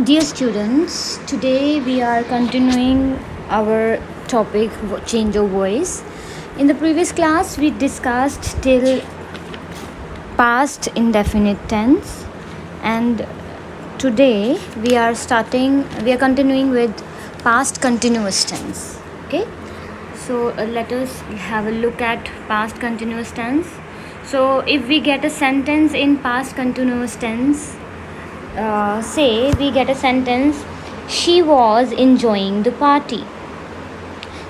Dear students, today we are continuing our topic change of voice. In the previous class, we discussed till past indefinite tense, and today we are continuing with past continuous tense. Okay, so let us have a look at past continuous tense. So, if we get a sentence in past continuous tense, say we get a sentence, she was enjoying the party.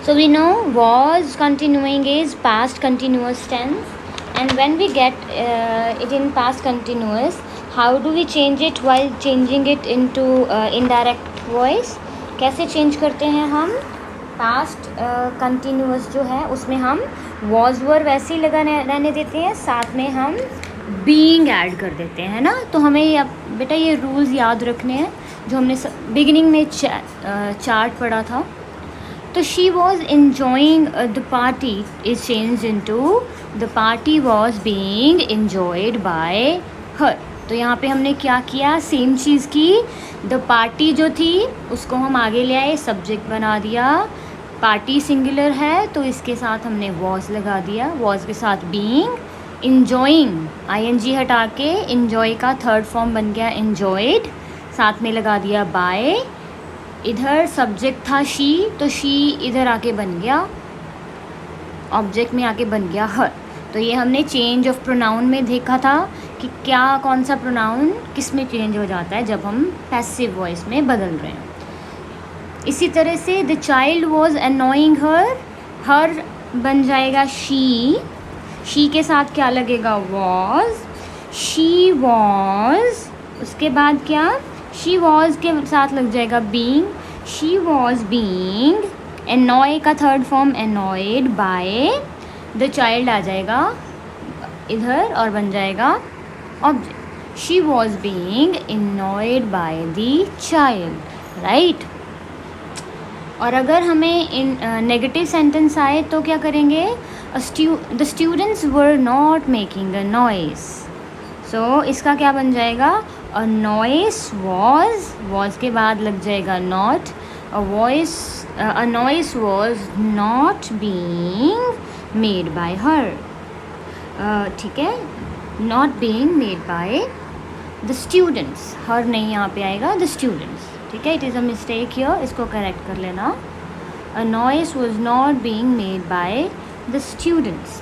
So we know was continuing is past continuous tense, and when we get it in past continuous, how do we change it while changing it into indirect voice? कैसे change करते हैं हम? Past continuous जो है उसमें हम was were वैसे ही रहने देते हैं, साथ में हम बीइंग ऐड कर देते हैं ना. तो हमें बेटा ये रूल्स याद रखने हैं जो हमने बिगिनिंग में चार्ट पढ़ा था. तो she was enjoying the party is change into the party was being enjoyed bye हर. तो यहाँ पे हमने क्या किया, सेम चीज़ की. द पार्टी जो थी उसको हम आगे ले आए, सब्जेक्ट बना दिया. पार्टी सिंगुलर है तो इसके साथ हमने वॉज लगा दिया, वॉज के साथ बीइंग. enjoying ing हटा के enjoy का थर्ड फॉर्म बन गया enjoyed, साथ में लगा दिया बाय. इधर सब्जेक्ट था शी, तो शी इधर आके बन गया, ऑब्जेक्ट में आके बन गया हर. तो ये हमने चेंज ऑफ प्रोनाउन में देखा था कि क्या कौन सा प्रोनाउन किस में चेंज हो जाता है जब हम पैसिव वॉइस में बदल रहे हैं. इसी तरह से द चाइल्ड वॉज अनोइंग हर, हर बन जाएगा शी के साथ क्या लगेगा, वॉज. शी वॉज, उसके बाद क्या, शी वॉज के साथ लग जाएगा being, she was being. Annoy का third form annoyed by. The child आ जाएगा इधर और बन जाएगा object. She was being annoyed by the child, right. और अगर हमें इन नेगेटिव सेंटेंस आए तो क्या करेंगे, the students were not making a noise. So इसका क्या बन जाएगा, अ नॉइस वॉज के बाद लग जाएगा not. A noise was not being made by her. ठीक है, not being made by the students. Her नहीं यहाँ पे आएगा, द स्टूडेंट्स. ठीक है, it is a mistake here, इसको करेक्ट कर लेना. A noise was not being made by the students.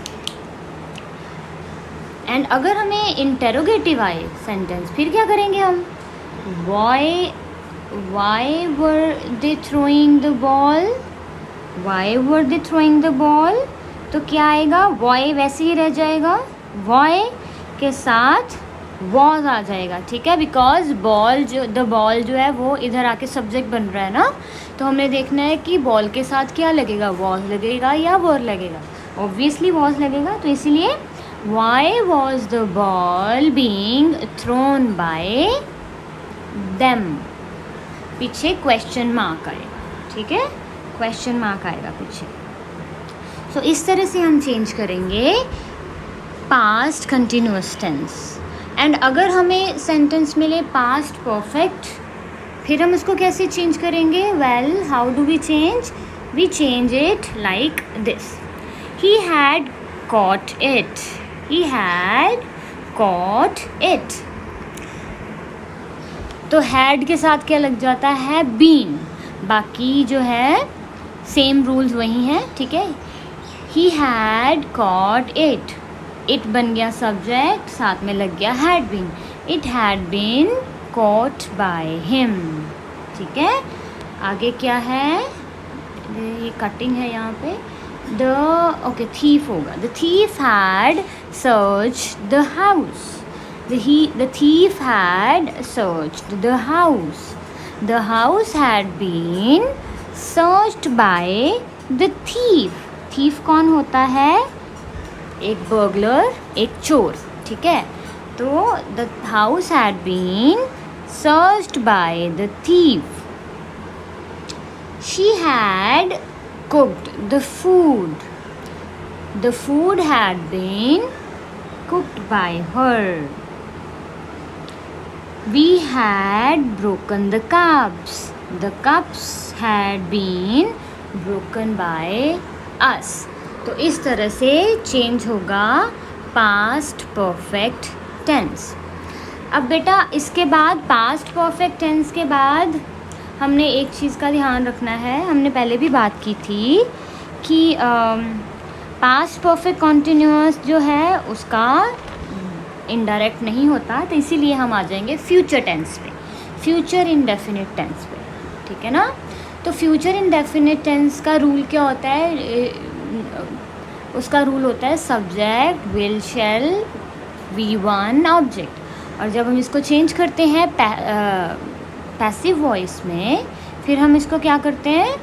And अगर हमें इंटेरोगेटिव आए सेंटेंस, फिर क्या करेंगे हम, why were they throwing the ball, why were they throwing the ball. तो क्या आएगा, वाई वैसे ही रह जाएगा, वाई के साथ वॉज आ जाएगा. ठीक है, बिकॉज द बॉल जो है वो इधर आके सब्जेक्ट बन रहा है ना. तो हमें देखना है कि बॉल के साथ क्या लगेगा, वॉज लगेगा या वर लगेगा. ऑब्वियसली वॉज लगेगा, तो इसीलिए why was the ball being thrown by them. पीछे क्वेश्चन मार्क आएगा. ठीक है, क्वेश्चन मार्क आएगा पीछे. सो इस तरह से हम चेंज करेंगे पास्ट कंटिन्यूस टेंस. एंड अगर हमें सेंटेंस मिले पास्ट परफेक्ट, फिर हम उसको कैसे चेंज करेंगे, well how do we change, we change it like this. He had caught it, he had caught it. तो हैड के साथ क्या लग जाता है, बीन. बाकी जो है सेम रूल्स वही हैं. ठीक है, he had caught it, it बन गया सब्जेक्ट, साथ में लग गया had been. It had been caught by him. ठीक है, आगे क्या है, ये कटिंग है यहाँ पे. thief होगा. The thief had searched the house. The thief had searched the house. The house had been searched by the thief. Thief कौन होता है, एक burglar, एक चोर. ठीक है, तो the house had been searched by the thief. She had cooked the food. The food had been cooked by her. We had broken the cups. The cups had been broken by us. तो इस तरह से change होगा past perfect tense. अब बेटा इसके बाद past perfect tense के बाद हमने एक चीज़ का ध्यान रखना है. हमने पहले भी बात की थी कि पास्ट परफेक्ट कॉन्टिन्यूअस जो है उसका इनडायरेक्ट नहीं होता, तो इसीलिए हम आ जाएंगे फ्यूचर टेंस पे, फ्यूचर इंडेफिनिट टेंस पे. ठीक है ना. तो फ्यूचर इंडेफिनिट टेंस का रूल क्या होता है? उसका रूल होता है subject will shall V one object. और जब हम इसको चेंज करते हैं पैसिव वॉइस में, फिर हम इसको क्या करते हैं?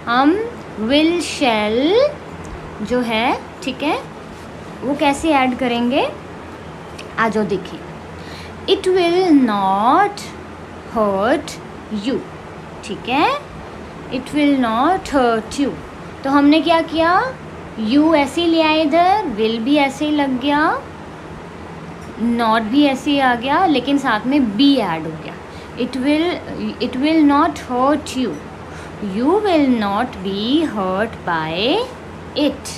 हम विल शैल जो है, ठीक है, वो कैसे ऐड करेंगे? आ जाओ देखिए. It will not hurt you. ठीक है, it will not hurt you. तो हमने क्या किया? यू ऐसे ही लिया इधर, विल भी ऐसे ही लग गया, नॉट भी ऐसे ही आ गया, लेकिन साथ में बी ऐड हो गया. It will not hurt you. You will not be hurt by it.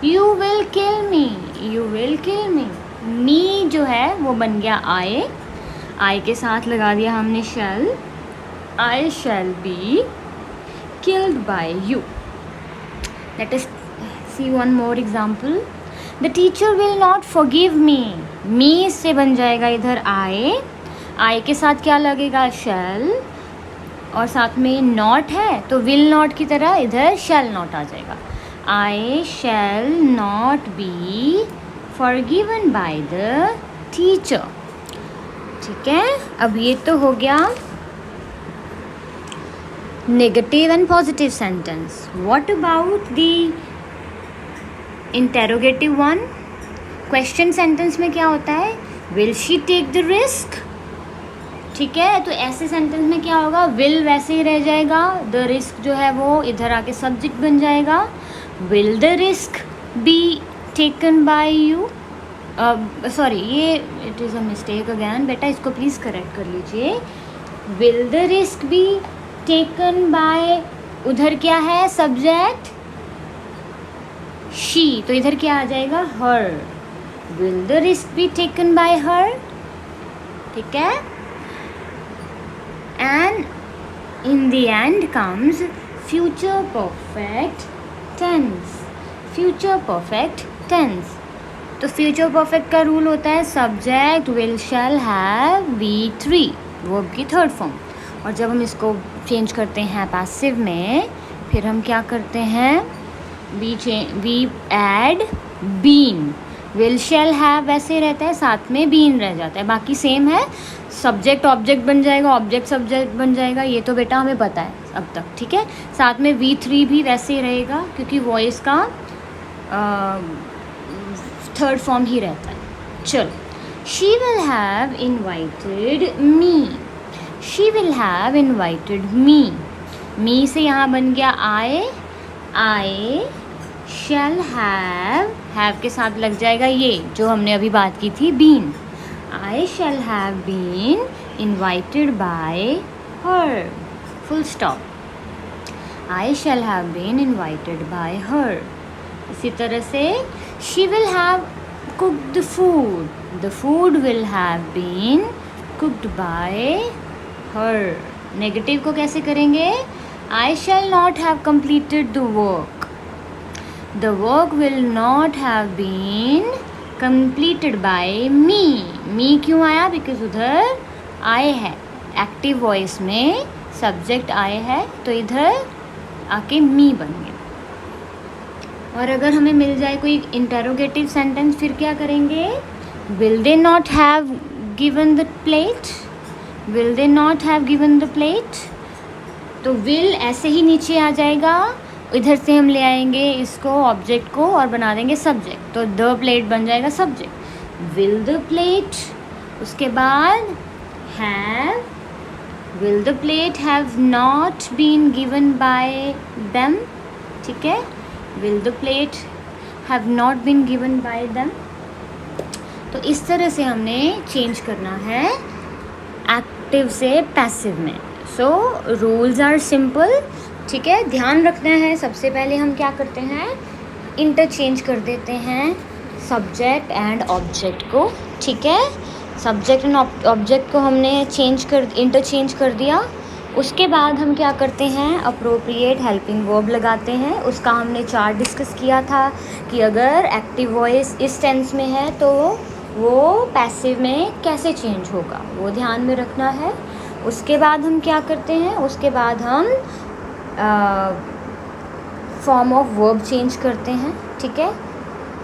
You will kill me. You will kill me. Me जो है वो बन गया आई. आई के साथ लगा दिया हमने shall. I shall be killed by you. Let us see one more example. The teacher will not forgive me. Me से बन जाएगा इधर आई. आई के साथ क्या लगेगा? शैल. और साथ में नॉट है तो विल नॉट की तरह इधर शैल नॉट आ जाएगा. I shall not be forgiven by the teacher. ठीक है. अब ये तो हो गया negative and positive sentence. What about the interrogative one? Question sentence में क्या होता है? Will she take the risk. ठीक है, तो ऐसे सेंटेंस में क्या होगा? विल वैसे ही रह जाएगा, द रिस्क जो है वो इधर आके सब्जेक्ट बन जाएगा. Will the risk be taken by you. Sorry, ये it is a mistake again. बेटा इसको प्लीज़ करेक्ट कर लीजिए. Will the risk be taken by, उधर क्या है? सब्जेक्ट शी, तो इधर क्या आ जाएगा? Her. Will the risk be taken by her. ठीक है. And in the end comes future perfect tense. Future perfect tense. तो फ्यूचर परफेक्ट का रूल होता है subject will shall have be three, verb की थर्ड फॉर्म. और जब हम इसको चेंज करते हैं पैसिव में, फिर हम क्या करते हैं? We had been. Will shall have वैसे रहता है, साथ में बीन रह जाता है, बाकी सेम है. सब्जेक्ट ऑब्जेक्ट बन जाएगा, ऑब्जेक्ट सब्जेक्ट बन जाएगा, ये तो बेटा हमें पता है अब तक. ठीक है. साथ में V3 भी वैसे ही रहेगा क्योंकि वॉइस का थर्ड फॉर्म ही रहता है. चलो. She will have invited me. She will have invited me. Me से यहाँ बन गया आई. आई शैल हैव के साथ लग जाएगा ये जो हमने अभी बात की थी, been. I shall have been invited by her. Full stop. I shall have been invited by her. इसी तरह से she will have cooked the food. The food will have been cooked by her. Negative को कैसे करेंगे? I shall not have completed the work. The work will not have been completed by me. me क्यों आया? Because उधर आए है, active voice में subject आए है, तो इधर आके मी बन गया. और अगर हमें मिल जाए कोई इंटेरोगेटिव सेंटेंस, फिर क्या करेंगे? Will they not have given the plate. Will they not have given the plate. तो विल ऐसे ही नीचे आ जाएगा, इधर से हम ले आएंगे इसको ऑब्जेक्ट को और बना देंगे सब्जेक्ट, तो द प्लेट बन जाएगा सब्जेक्ट. Will the plate. उसके बाद have. Will the plate have not been given by them. ठीक है. Will the plate have not been given by them. तो इस तरह से हमने चेंज करना है एक्टिव से पैसिव में। सो रूल्स आर सिंपल, ठीक है। ध्यान रखना है, सबसे पहले हम क्या करते हैं, इंटरचेंज कर देते हैं सब्जेक्ट एंड ऑब्जेक्ट को, ठीक है। सब्जेक्ट एंड ऑब्जेक्ट को हमने इंटरचेंज कर दिया। उसके बाद हम क्या करते हैं, अप्रोप्रिएट हेल्पिंग वर्ब लगाते हैं। उसका हमने चार्ट डिस्कस किया था कि अगर एक्टिव वॉइस इस टेंस में है तो वो पैसिव में कैसे चेंज होगा, वो ध्यान में रखना है। उसके बाद हम क्या करते हैं, उसके बाद हम फॉर्म ऑफ वर्ब चेंज करते हैं, ठीक है।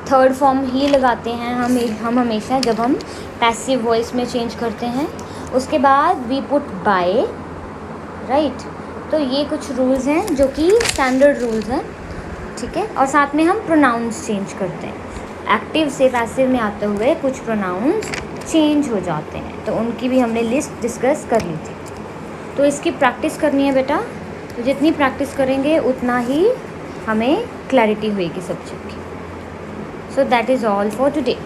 थर्ड फॉर्म ही लगाते हैं हम हमेशा जब हम पैसिव वॉइस में चेंज करते हैं। उसके बाद वी पुट बाय, राइट। तो ये कुछ रूल्स हैं जो कि स्टैंडर्ड रूल्स हैं, ठीक है। और साथ में हम प्रोनाउंस चेंज करते हैं, एक्टिव से पैसिव में आते हुए कुछ प्रोनाउंस चेंज हो जाते हैं, तो उनकी भी हमने लिस्ट डिस्कस कर ली थी। तो इसकी प्रैक्टिस करनी है बेटा, तो जितनी प्रैक्टिस करेंगे उतना ही हमें क्लैरिटी होएगी सब्जेक्ट की। So that is all for today.